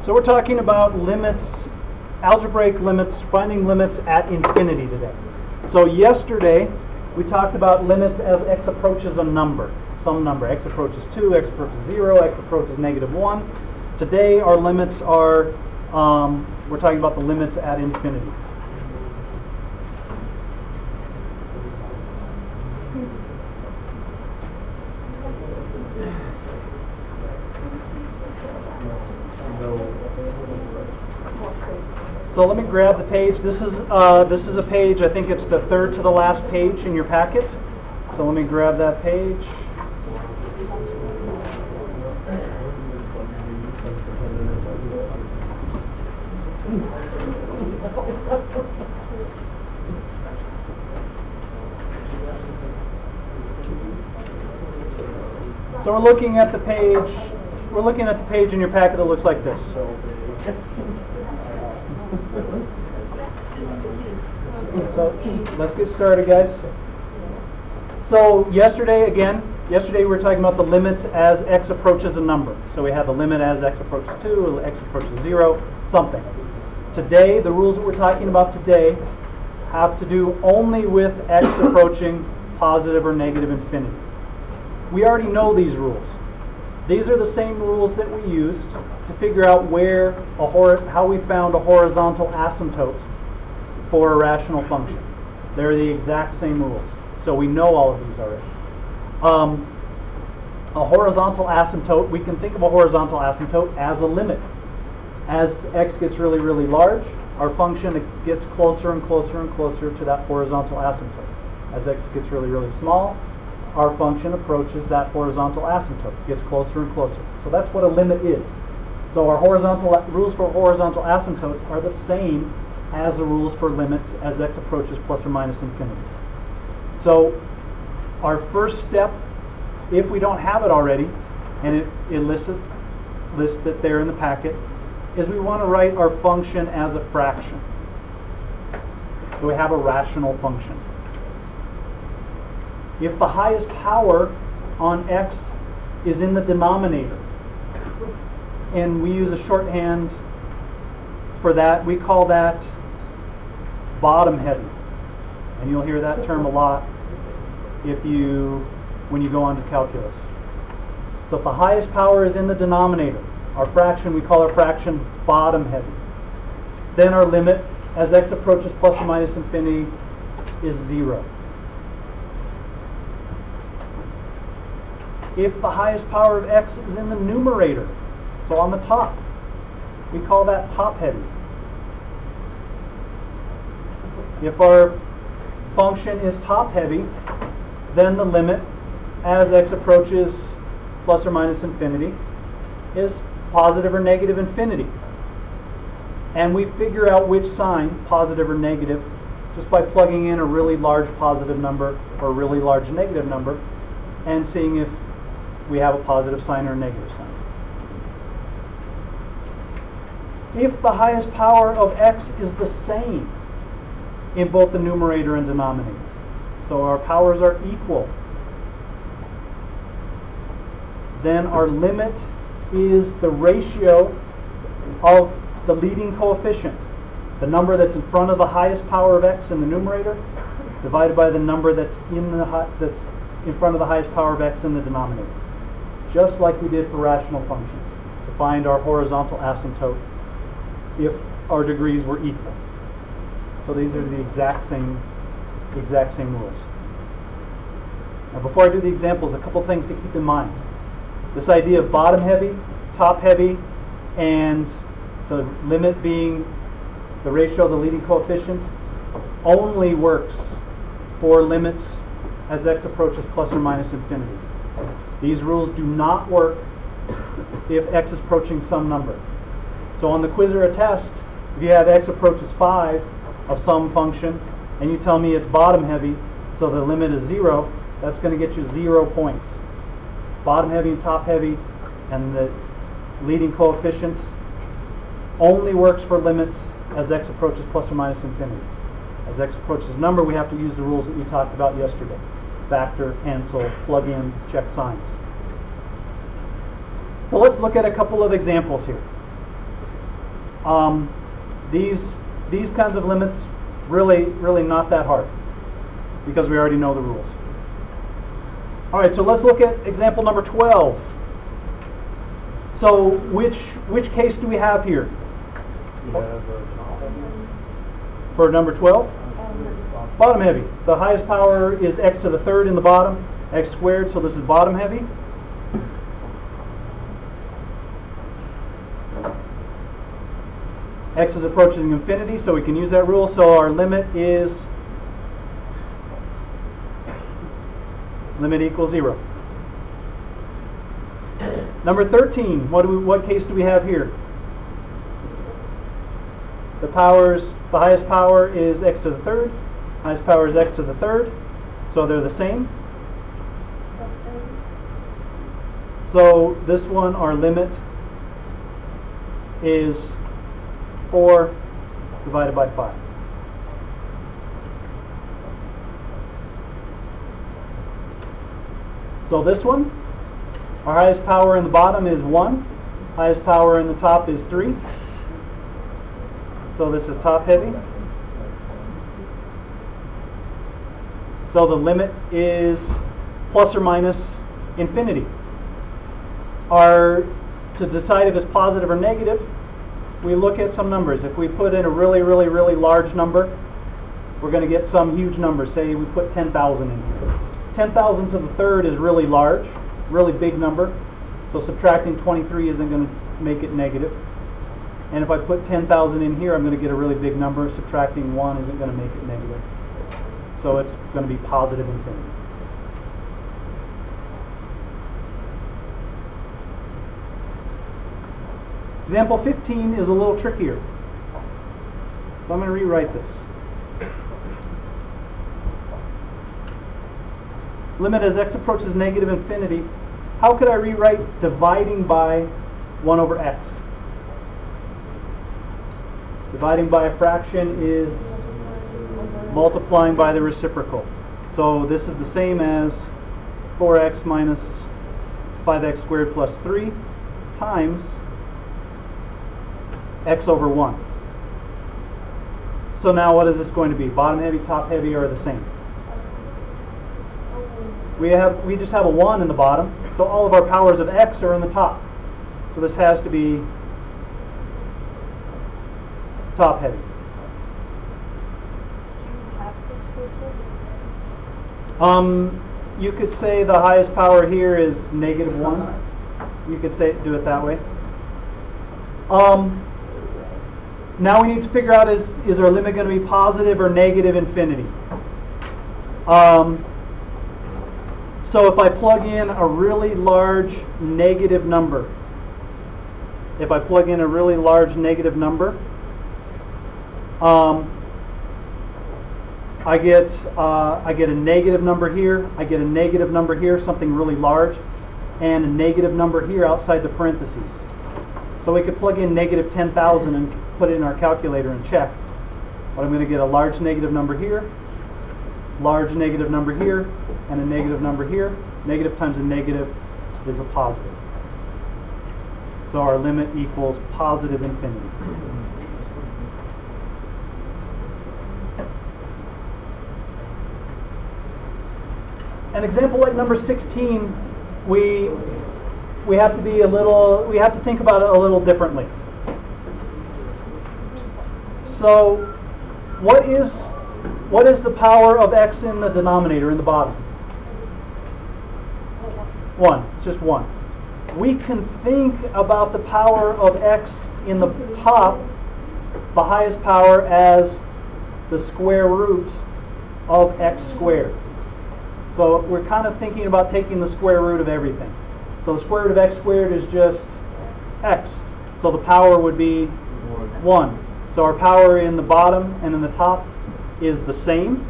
So we're talking about limits, algebraic limits, finding limits at infinity today. So yesterday we talked about limits as x approaches a number, some number. X approaches 2, x approaches 0, x approaches -1. Today our limits are, we're talking about the limits at infinity. So let me grab the page. This is a page, I think it's the third to the last page in your packet. So let me grab that page. So we're looking at the page in your packet that looks like this. So let's get started, guys. So yesterday we were talking about the limits as x approaches a number. So we have the limit as x approaches 2, x approaches 0, something. Today, the rules that we're talking about today have to do only with x approaching positive or negative infinity. We already know these rules. These are the same rules that we used to figure out how we found a horizontal asymptote for a rational function. They're the exact same rules. So we know all of these already. A horizontal asymptote, we can think of a horizontal asymptote as a limit. As x gets really, really large, our function gets closer and closer and closer to that horizontal asymptote. As x gets really, really small, our function approaches that horizontal asymptote, gets closer and closer. So that's what a limit is. So our rules for horizontal asymptotes are the same as the rules for limits as x approaches plus or minus infinity. So our first step, if we don't have it already, and it lists it there in the packet, is we want to write our function as a fraction. So we have a rational function. If the highest power on x is in the denominator, and we use a shorthand for that, we call that bottom heavy. And you'll hear that term a lot when you go on to calculus. So if the highest power is in the denominator, our fraction, we call our fraction bottom heavy. Then our limit as x approaches plus or minus infinity is 0. If the highest power of x is in the numerator, so on the top, we call that top heavy. If our function is top heavy, then the limit as x approaches plus or minus infinity is positive or negative infinity. And we figure out which sign, positive or negative, just by plugging in a really large positive number or a really large negative number and seeing if we have a positive sign or a negative sign. If the highest power of x is the same in both the numerator and denominator, so our powers are equal, then our limit is the ratio of the leading coefficient, the number that's in front of the highest power of x in the numerator, divided by the number that's in front of the highest power of x in the denominator. Just like we did for rational functions, to find our horizontal asymptote if our degrees were equal. So these are the exact same rules. Now before I do the examples, a couple things to keep in mind. This idea of bottom heavy, top heavy, and the limit being the ratio of the leading coefficients only works for limits as x approaches plus or minus infinity. These rules do not work if x is approaching some number. So on the quiz or a test, if you have x approaches 5 of some function, and you tell me it's bottom heavy, so the limit is 0, that's going to get you 0 points. Bottom heavy and top heavy and the leading coefficients only works for limits as x approaches plus or minus infinity. As x approaches a number, we have to use the rules that we talked about yesterday. Factor, cancel, plug in, check signs. So let's look at a couple of examples here. These kinds of limits, really not that hard, because we already know the rules. All right, so let's look at example number 12. So which case do we have here? For number 12? Bottom heavy. The highest power is x to the third in the bottom, x squared, so this is bottom heavy. X is approaching infinity, so we can use that rule. So our limit equals 0. Number 13, what case do we have here? The highest power is x to the third, highest power is x to the third, so they're the same. So this one, our limit is 4 divided by 5. So this one, our highest power in the bottom is 1, highest power in the top is 3. So this is top heavy. So the limit is plus or minus infinity. To decide if it's positive or negative, we look at some numbers. If we put in a really large number, we're going to get some huge number. Say we put 10,000 in here. 10,000 to the third is really large, really big number. So subtracting 23 isn't going to make it negative. And if I put 10,000 in here, I'm going to get a really big number. Subtracting 1 isn't going to make it negative. So it's going to be positive infinity. Example 15 is a little trickier. So I'm going to rewrite this. Limit as x approaches negative infinity. How could I rewrite dividing by 1 over x? Dividing by a fraction is multiplying by the reciprocal. So this is the same as 4x minus 5x squared plus 3 times x over 1. So now what is this going to be? Bottom heavy, top heavy are the same. We just have a 1 in the bottom, so all of our powers of x are in the top. So this has to be top heavy. You could say the highest power here is negative 1. You could do it that way. Now we need to figure out is our limit going to be positive or negative infinity. So if I plug in a really large negative number, I get a negative number here, I get a negative number here, something really large, and a negative number here outside the parentheses. So we could plug in negative 10,000 and put it in our calculator and check. But I'm going to get a large negative number here, large negative number here, and a negative number here. Negative times a negative is a positive. So our limit equals positive infinity. An example like number 16, we have to think about it a little differently. So what is the power of x in the denominator, in the bottom? 1, it's just 1. We can think about the power of x in the top, the highest power, as the square root of x squared. So we're kind of thinking about taking the square root of everything. So the square root of x squared is just x. So the power would be 1. So our power in the bottom and in the top is the same.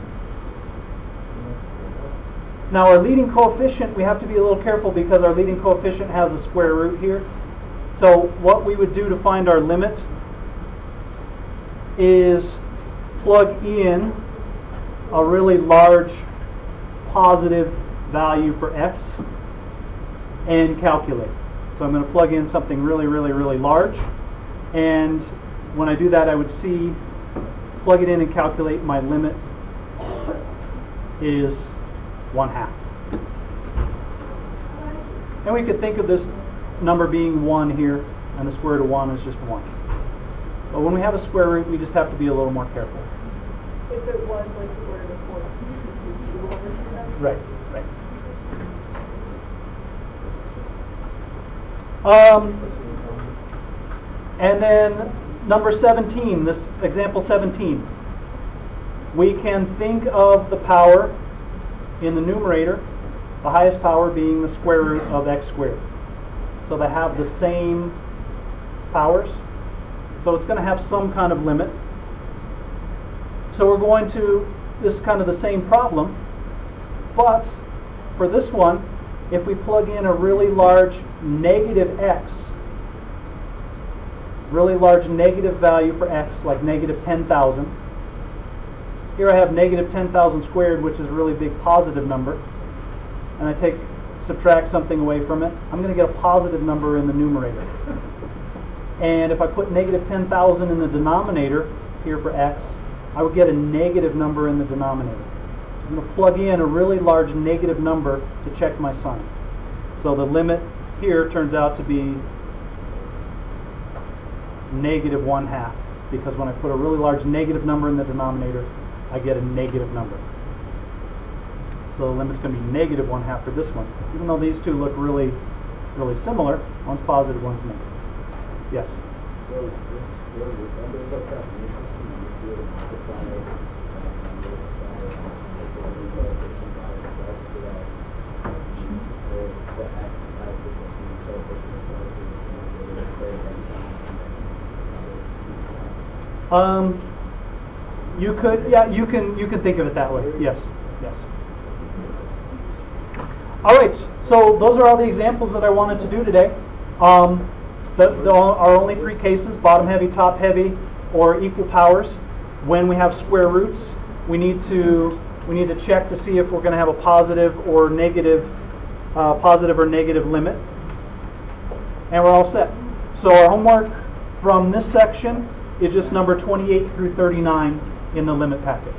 Now our leading coefficient, we have to be a little careful because our leading coefficient has a square root here. So what we would do to find our limit is plug in a really large positive value for x and calculate. So I'm going to plug in something really large, and when I do that, I would see, plug it in and calculate my limit is 1/2. And we could think of this number being 1 here, and the square root of 1 is just 1. But when we have a square root, we just have to be a little more careful. If it was like square root of 4, you just do 2 over 2 then? Right, right. And then number 17, this example 17. We can think of the power in the numerator, the highest power being the square root of x squared. So they have the same powers. So it's going to have some kind of limit. So we're going to, this is kind of the same problem, but for this one, if we plug in a really large negative x, really large negative value for x, like negative 10,000. Here I have negative 10,000 squared, which is a really big positive number. And I subtract something away from it. I'm going to get a positive number in the numerator. And if I put negative 10,000 in the denominator here for x, I would get a negative number in the denominator. I'm going to plug in a really large negative number to check my sign. So the limit here turns out to be negative 1/2, because when I put a really large negative number in the denominator, I get a negative number. So the limit's going to be negative 1/2 for this one. Even though these two look really, really similar, one's positive, one's negative. Yes? You could, yeah, you can think of it that way. Yes, yes. All right. So those are all the examples that I wanted to do today. There are only 3 cases: bottom heavy, top heavy, or equal powers. When we have square roots, we need to check to see if we're going to have a positive or negative limit, and we're all set. So our homework from this section is just number 28 through 39 in the limit packet.